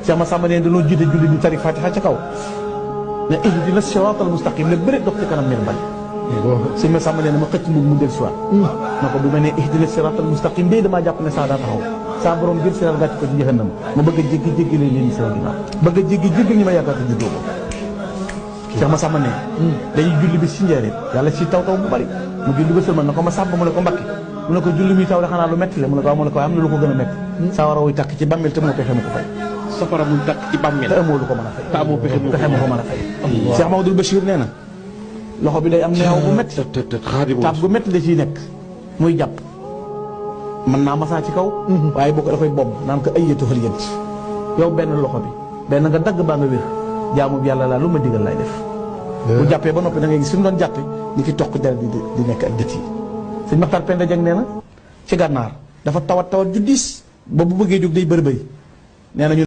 Cheikh Massamba ne dañoo jiite julli di tari Fatiha ca kaw ne ihdina siratal mustaqim ne bëri dox ci kanam mel bari Cheikh Massamba ne ma xëcc mu del siwaat na ko bu ma ne ihdina siratal mustaqim bii damaa jàpp ne saa daa taxaw saa borom jël sirat gàcc ko ci jahannam ma bëgg a jéggi leen sama ginnaaw bëgg a jéggi ñi ma yaakaar te juddoo ko Cheikh Massamba ne dañuy julli bi si njëriñ yàlla si taw bu bari mu julli ba sëlmal na ko Massamba mu ne ko Mbakke mu ne ko julli mi taw de xanaa lu metti la mu ne ko am na lu ko gën a metti saa war a wuy takk ci bàmmeel te moo pexe mu ko fay safara muy takk ci bàmmeel te amoo lu ko mën a fay te amoo pexe mu ko mën a fay Cheikh Mamadou Bachir nee na loxo bi day am neew bu metti taab bu metti la ciy nekk muy jàpp mën naa masaa ci kaw waaye boo ko dafay bobb naan ko ay yëtu xël yënt yow benn loxo bi benn nga dagg baa nga wér jaamu bi yàlla laa lu ma digal lay def bu jàppee ba noppi da ngay gis fi mu doon jàppe ni ki toq deret di nekk ak dët yi sëñ Maxtar Penda Dieng nee na ci gànnaar dafa tawat ju diis ba bu bëggee jóg day bëri nee na